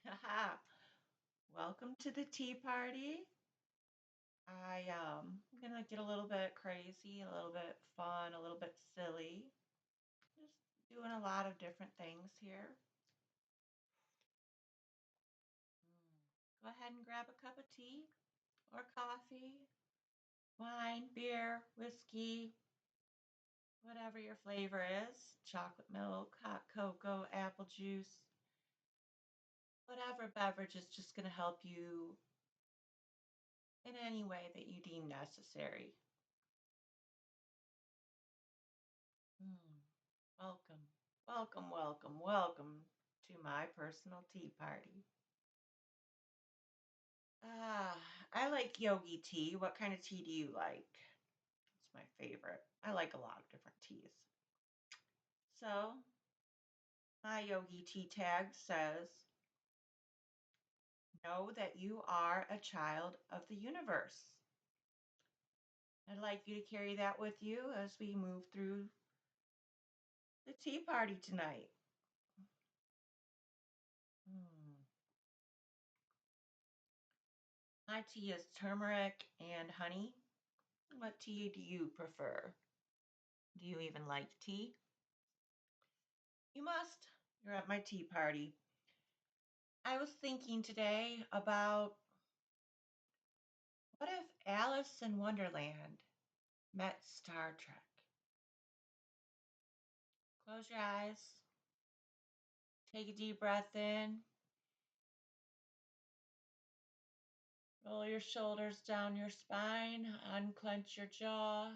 Haha. Welcome to the tea party. I'm gonna get a little bit crazy, a little bit fun, a little bit silly. Just doing a lot of different things here. Go ahead and grab a cup of tea or coffee, wine, beer, whiskey, whatever your flavor is. Chocolate milk, hot cocoa, apple juice, whatever beverage is just gonna help you in any way that you deem necessary. Mm. Welcome, welcome to my personal tea party. Ah, I like yogi tea. What kind of tea do you like? It's my favorite. I like a lot of different teas. So, my yogi tea tag says, know that you are a child of the universe. I'd like you to carry that with you as we move through the tea party tonight. Hmm. My tea is turmeric and honey. What tea do you prefer? Do you even like tea? You must. You're at my tea party. I was thinking today about what if Alice in Wonderland met Star Trek? Close your eyes, take a deep breath in, roll your shoulders down your spine, unclench your jaw. Breathe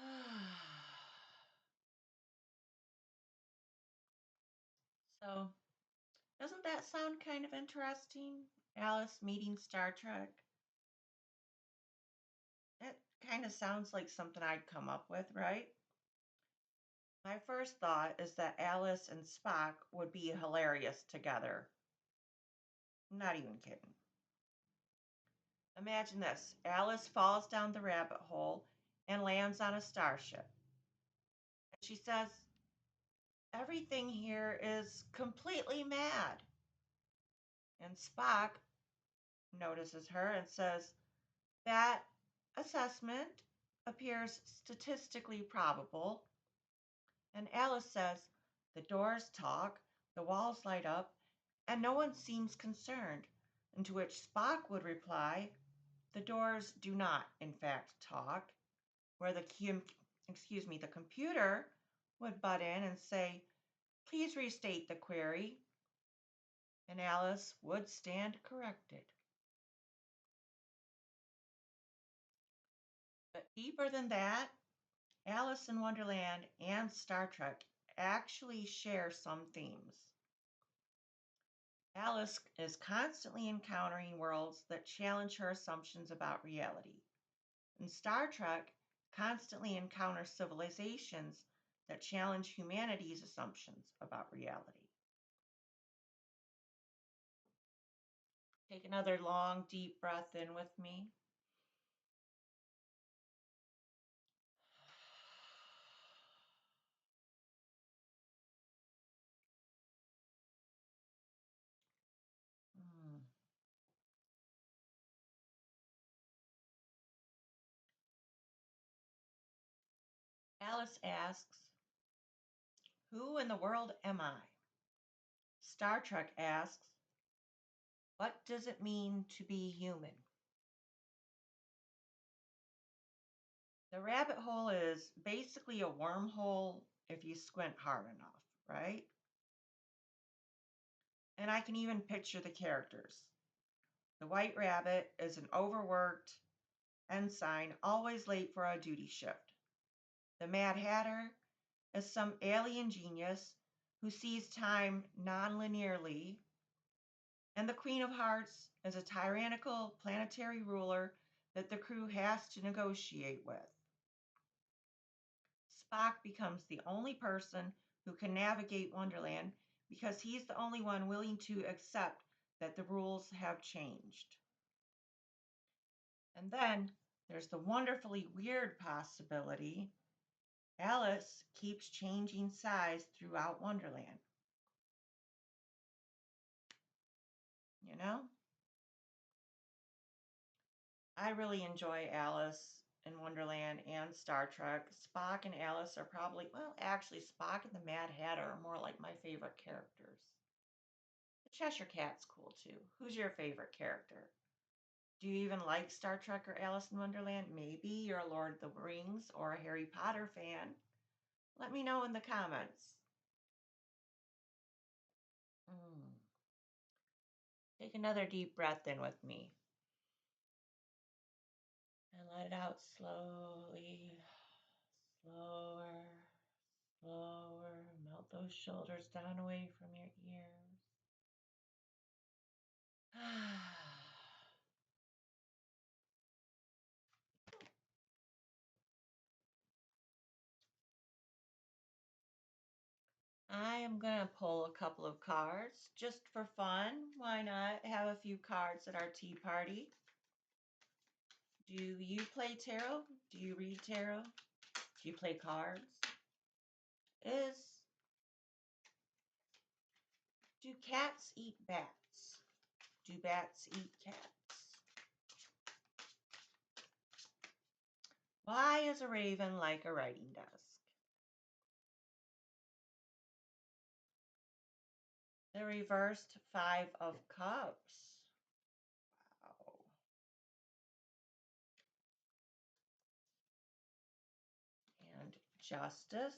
out. So, doesn't that sound kind of interesting? Alice meeting Star Trek? It kind of sounds like something I'd come up with, right? My first thought is that Alice and Spock would be hilarious together. Not even kidding. Imagine this: Alice falls down the rabbit hole and lands on a starship. And she says, everything here is completely mad. And Spock notices her and says, that assessment appears statistically probable. And Alice says, the doors talk, the walls light up, and no one seems concerned. And to which Spock would reply, the doors do not, in fact, talk. Where the computer would butt in and say, please restate the query. And Alice would stand corrected. But deeper than that, Alice in Wonderland and Star Trek actually share some themes. Alice is constantly encountering worlds that challenge her assumptions about reality. And Star Trek constantly encounters civilizations that challenge humanity's assumptions about reality. Take another long, deep breath in with me. Hmm. Alice asks, who in the world am I? Star Trek asks, what does it mean to be human? The rabbit hole is basically a wormhole if you squint hard enough, right? And I can even picture the characters. The White Rabbit is an overworked ensign, always late for a duty shift. The Mad Hatter is some alien genius who sees time non-linearly. And the Queen of Hearts is a tyrannical planetary ruler that the crew has to negotiate with. Spock becomes the only person who can navigate Wonderland because he's the only one willing to accept that the rules have changed. And then There's the wonderfully weird possibility Alice keeps changing size throughout Wonderland. You know? I really enjoy Alice in Wonderland and Star Trek. Spock and Alice are probably, well, actually, Spock and the Mad Hatter are more like my favorite characters. The Cheshire Cat's cool too. Who's your favorite character? Do you even like Star Trek or Alice in Wonderland? Maybe you're a Lord of the Rings or a Harry Potter fan. Let me know in the comments. Mm. Take another deep breath in with me and let it out slowly, slower, slower. Melt those shoulders down away from your ears. I am going to pull a couple of cards just for fun. Why not have a few cards at our tea party? Do you play tarot? Do you read tarot? Do you play cards? Is Do cats eat bats? Do bats eat cats? Why is a raven like a writing desk? The reversed Five of Cups. Wow. And Justice.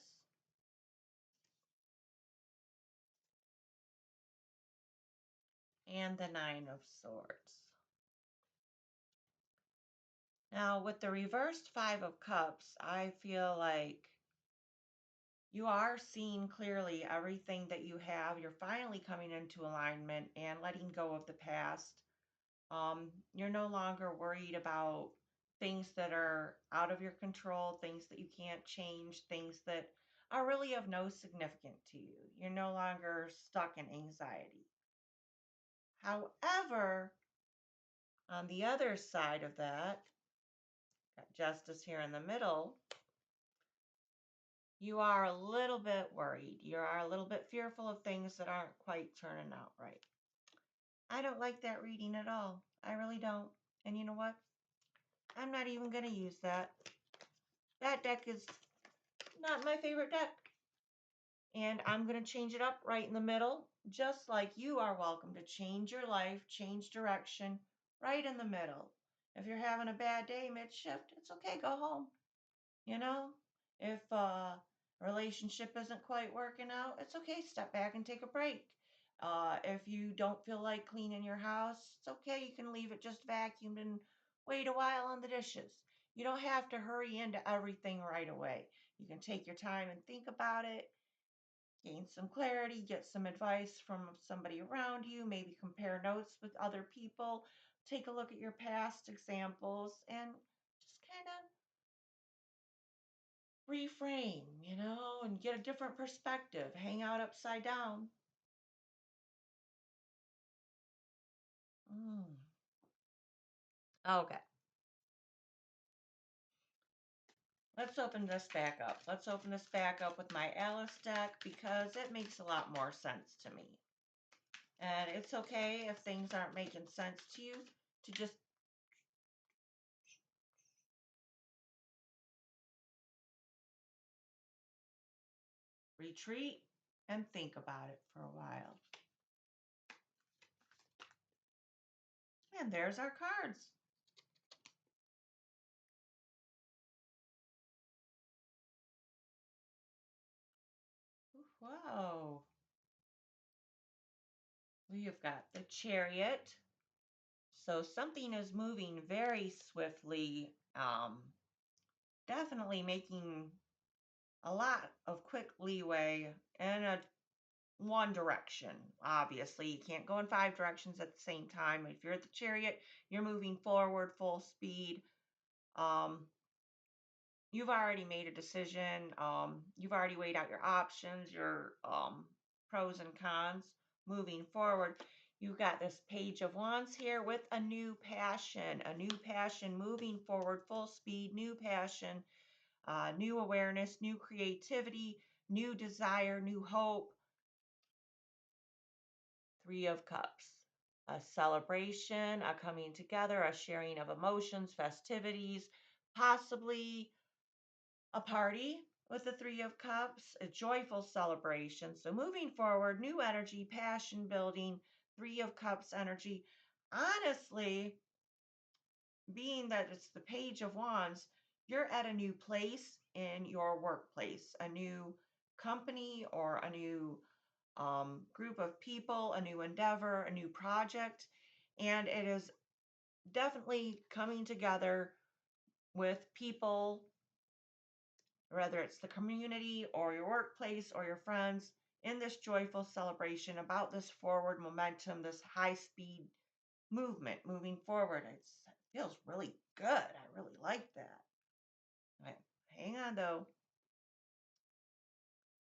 And the Nine of Swords. Now, with the reversed Five of Cups, I feel like you are seeing clearly everything that you have. You're finally coming into alignment and letting go of the past. You're no longer worried about things that are out of your control, things that you can't change, things that are really of no significance to you. You're no longer stuck in anxiety. However, on the other side of that, got justice here in the middle, you are a little bit worried. You are a little bit fearful of things that aren't quite turning out right. I don't like that reading at all. I really don't. And you know what? I'm not even going to use that. That deck is not my favorite deck. And I'm going to change it up right in the middle, just like you are welcome to change your life, change direction right in the middle. If you're having a bad day mid-shift, it's okay, go home. You know, if a relationship isn't quite working out, it's okay, step back and take a break. If you don't feel like cleaning your house, it's okay, you can leave it just vacuumed and wait a while on the dishes. You don't have to hurry into everything right away. You can take your time and think about it, gain some clarity, get some advice from somebody around you, maybe compare notes with other people, take a look at your past examples, and just kind of reframe, and get a different perspective. Hang out upside down. Mm. Okay, let's open this back up. Let's open this back up with my Alice deck because it makes a lot more sense to me. And it's okay if things aren't making sense to you to just retreat and think about it for a while. And there's our cards. Whoa. We've got the Chariot. So something is moving very swiftly, definitely making a lot of quick leeway in one direction. Obviously, you can't go in 5 directions at the same time. If you're at the Chariot, you're moving forward full speed. Um, you've already made a decision. You've already weighed out your options, your pros and cons moving forward. You got this Page of Wands here with a new passion moving forward, full speed, new passion, new awareness, new creativity, new desire, new hope. Three of Cups, a celebration, a coming together, a sharing of emotions, festivities, possibly a party with the Three of Cups, a joyful celebration. So moving forward, new energy, passion building, Three of Cups energy. Honestly, being that it's the Page of Wands, you're at a new place in your workplace, a new company or a new group of people, a new endeavor, a new project. And it is definitely coming together with people, whether it's the community or your workplace or your friends, in this joyful celebration about this forward momentum, this high speed movement moving forward. It feels really good. I really like that. Right. Hang on though.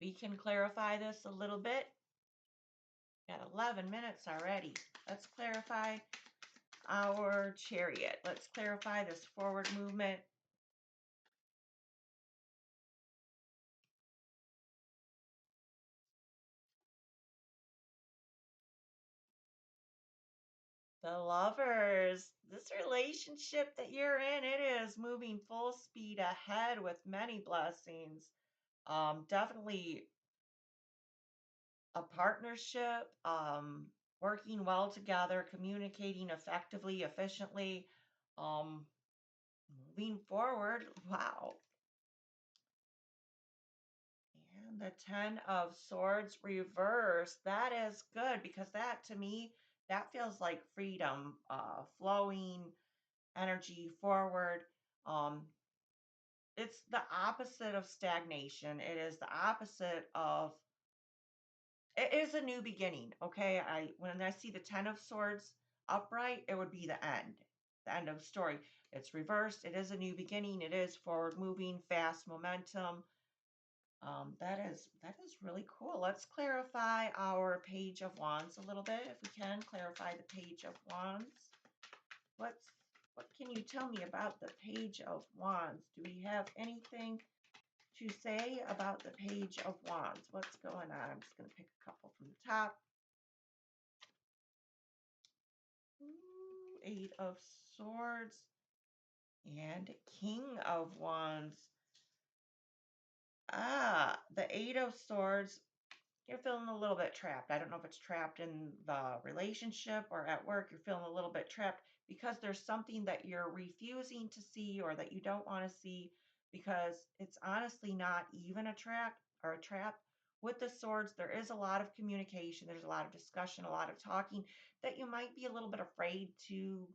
We can clarify this a little bit. Got 11 minutes already. Let's clarify our chariot. Let's clarify this forward movement. The lovers, this relationship that you're in, it is moving full speed ahead with many blessings. Definitely a partnership, working well together, communicating effectively, efficiently, um, moving forward. Wow. And the Ten of Swords reverse. That is good because that to me, that feels like freedom, flowing energy forward. Um, it's the opposite of stagnation. It is the opposite of it is a new beginning. Okay. When I see the Ten of Swords upright, it would be the end of the story. It's reversed. It is a new beginning. It is forward moving, fast momentum. That is really cool. Let's clarify our Page of Wands a little bit, if we can. Clarify the Page of Wands. What's what can you tell me about the Page of Wands? Do we have anything to say about the Page of Wands? What's going on? I'm just going to pick a couple from the top. Ooh, Eight of Swords and King of Wands. The Eight of Swords, you're feeling a little bit trapped. I don't know if it's trapped in the relationship or at work. You're feeling a little bit trapped because there's something that you're refusing to see or that you don't want to see because it's honestly not even a trap or a trap. With the swords, there is a lot of communication, there's a lot of discussion, a lot of talking that you might be a little bit afraid to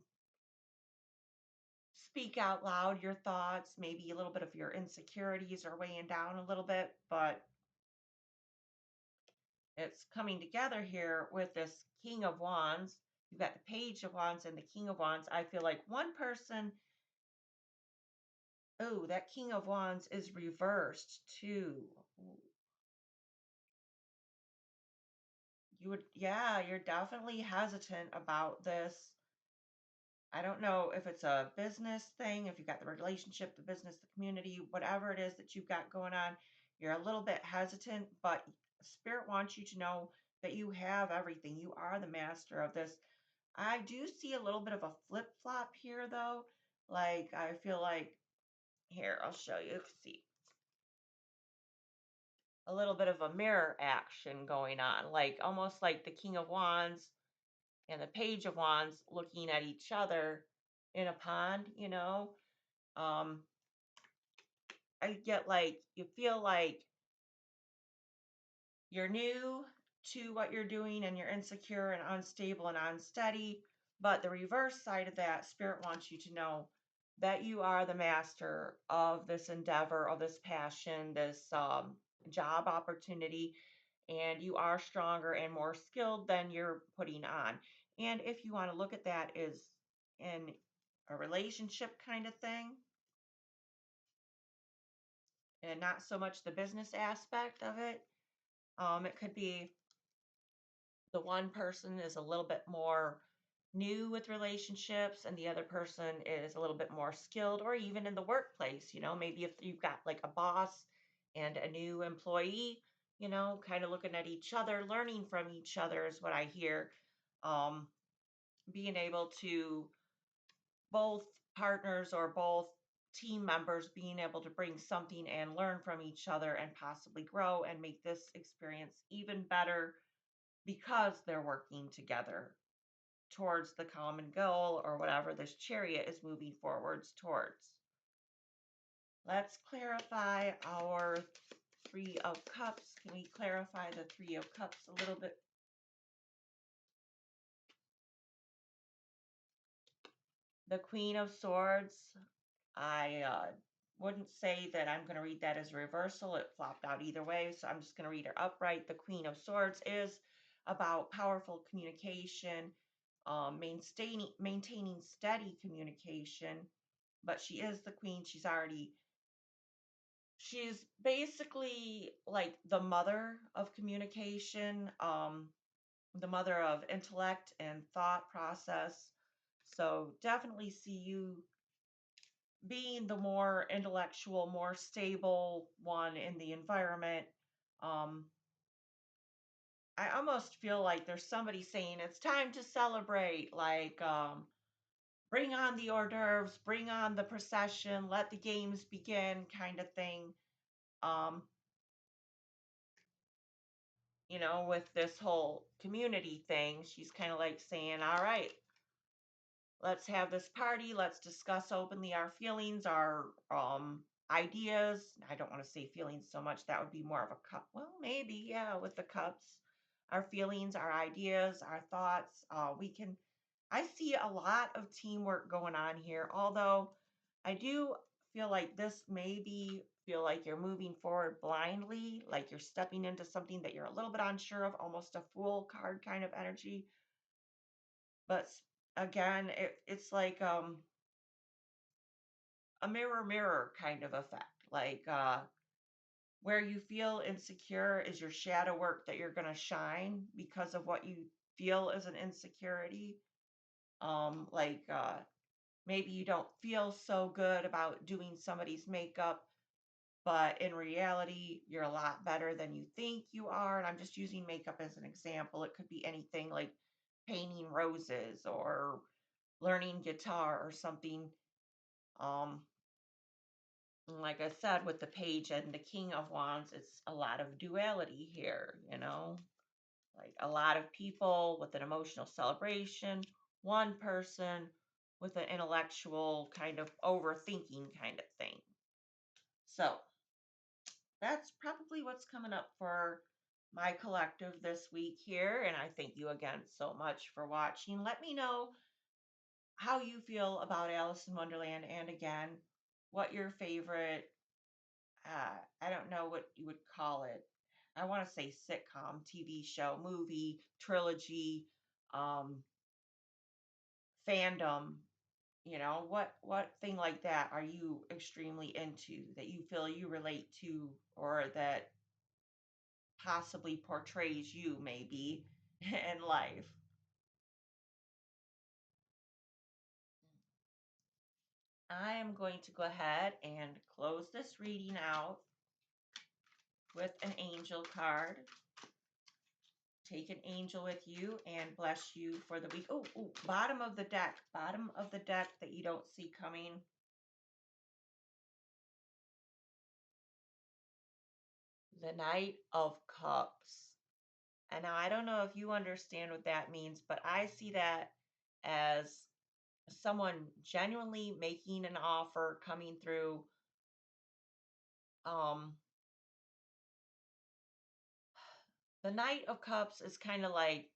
speak out loud your thoughts. Maybe a little bit of your insecurities are weighing down a little bit, but it's coming together here with this King of Wands. You've got the Page of Wands and the King of Wands. I feel like one person, oh, that King of Wands is reversed too. You would, yeah, you're definitely hesitant about this. I don't know if it's a business thing, if you've got the relationship, the business, the community, whatever it is that you've got going on, you're a little bit hesitant, but Spirit wants you to know that you have everything. You are the master of this. I do see a little bit of a flip flop here, though. Like, I feel like, here, I'll show you. See, a little bit of a mirror action going on, like almost like the King of Wands and the Page of Wands looking at each other in a pond. Um, I get like, you feel like you're new to what you're doing and you're insecure and unstable and unsteady. But the reverse side of that, Spirit wants you to know that you are the master of this endeavor, of this passion, this job opportunity, and you are stronger and more skilled than you're putting on. And if you want to look at that as in a relationship kind of thing, and not so much the business aspect of it, it could be the one person is a little bit more new with relationships and the other person is a little bit more skilled, or even in the workplace, maybe if you've got like a boss and a new employee, kind of looking at each other, learning from each other is what I hear. Um, Being able to both partners or both team members being able to bring something and learn from each other and possibly grow and make this experience even better because they're working together towards the common goal or whatever this chariot is moving forwards towards. Let's clarify our Three of Cups. Can we clarify the Three of Cups a little bit? The Queen of Swords. I wouldn't say that I'm going to read that as a reversal. It flopped out either way, so I'm just going to read her upright. The Queen of Swords is about powerful communication, maintaining steady communication. But she is the queen. She's basically like the mother of communication, the mother of intellect and thought process. So definitely see you being the more intellectual, more stable one in the environment. Um, I almost feel like there's somebody saying it's time to celebrate, like bring on the hors d'oeuvres, bring on the procession, let the games begin, kind of thing. Um, with this whole community thing, she's kind of like saying, all right, let's have this party. Let's discuss openly our feelings, our ideas. I don't want to say feelings so much. That would be more of a cup. Well, maybe, yeah, with the cups. Our feelings, our ideas, our thoughts. I see a lot of teamwork going on here, although I do feel like this maybe feel like you're moving forward blindly, like you're stepping into something that you're a little bit unsure of, almost a fool card kind of energy. But again, it's like a mirror kind of effect. Like where you feel insecure is your shadow work that you're going to shine because of what you feel is an insecurity. Like maybe you don't feel so good about doing somebody's makeup, but in reality, you're a lot better than you think you are. And I'm just using makeup as an example. It could be anything like painting roses or learning guitar or something. Um, like I said, with the page and the King of Wands, it's a lot of duality here. Like a lot of people with an emotional celebration, one person with an intellectual kind of overthinking kind of thing. So that's probably what's coming up for my collective this week here. And I thank you again so much for watching. Let me know how you feel about Alice in Wonderland and again, what your favorite, I don't know what you would call it. I want to say sitcom, TV show, movie, trilogy, um, fandom, what thing like that are you extremely into that you feel you relate to or that possibly portrays you maybe in life. I am going to go ahead and close this reading out with an angel card. Take an angel with you and bless you for the week. Oh, bottom of the deck that you don't see coming. The Knight of Cups. And now I don't know if you understand what that means, but I see that as someone genuinely making an offer coming through. Um, the Knight of Cups is kind of like,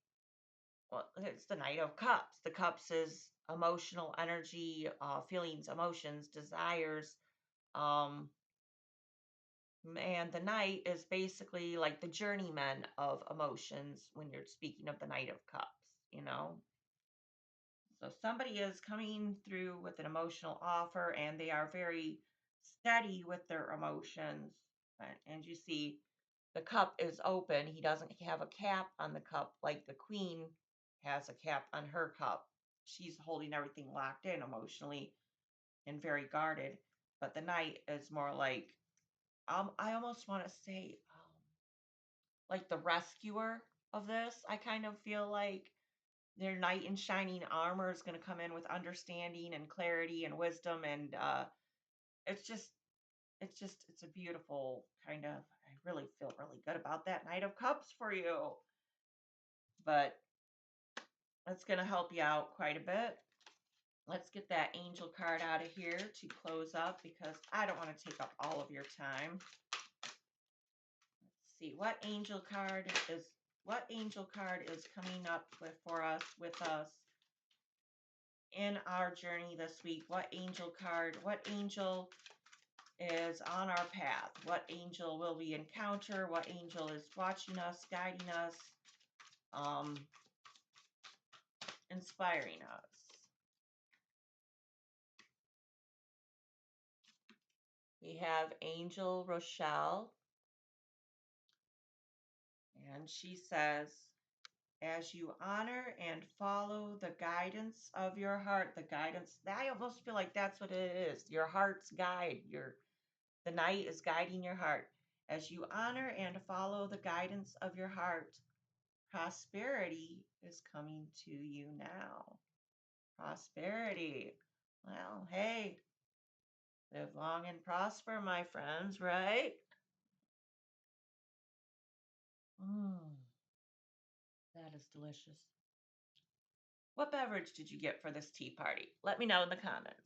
well, it's the Knight of Cups. The Cups is emotional energy, feelings, emotions, desires. Um, and the Knight is basically like the journeyman of emotions when you're speaking of the Knight of Cups. So somebody is coming through with an emotional offer and they are very steady with their emotions. And you see the cup is open. He doesn't have a cap on the cup like the queen has a cap on her cup. She's holding everything locked in emotionally and very guarded. But the knight is more I almost want to say like the rescuer of this. I kind of feel like their knight in shining armor is going to come in with understanding and clarity and wisdom, and it's just it's a beautiful kind of. I really feel really good about that Knight of Cups for you, but it's going to help you out quite a bit. Let's get that angel card out of here to close up because I don't want to take up all of your time. Let's see what angel card is coming up for us with us in our journey this week. What angel is on our path? What angel will we encounter? What angel is watching us, guiding us, inspiring us? We have Angel Rochelle, and she says, as you honor and follow the guidance of your heart, the guidance, I almost feel like that's what it is. Your heart's guide. The night is guiding your heart. As you honor and follow the guidance of your heart, prosperity is coming to you now. Prosperity. Well, hey, live long and prosper, my friends, right? That is delicious. What beverage did you get for this tea party? Let me know in the comments.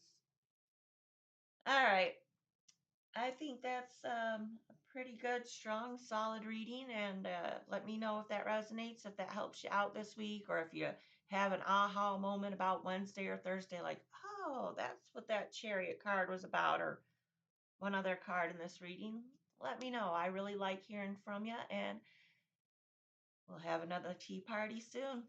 All right. I think that's a pretty good, strong, solid reading. And let me know if that resonates, if that helps you out this week, or if you have an aha moment about Wednesday or Thursday, like, oh, that's what that chariot card was about, or one other card in this reading. Let me know. I really like hearing from you, and we'll have another tea party soon.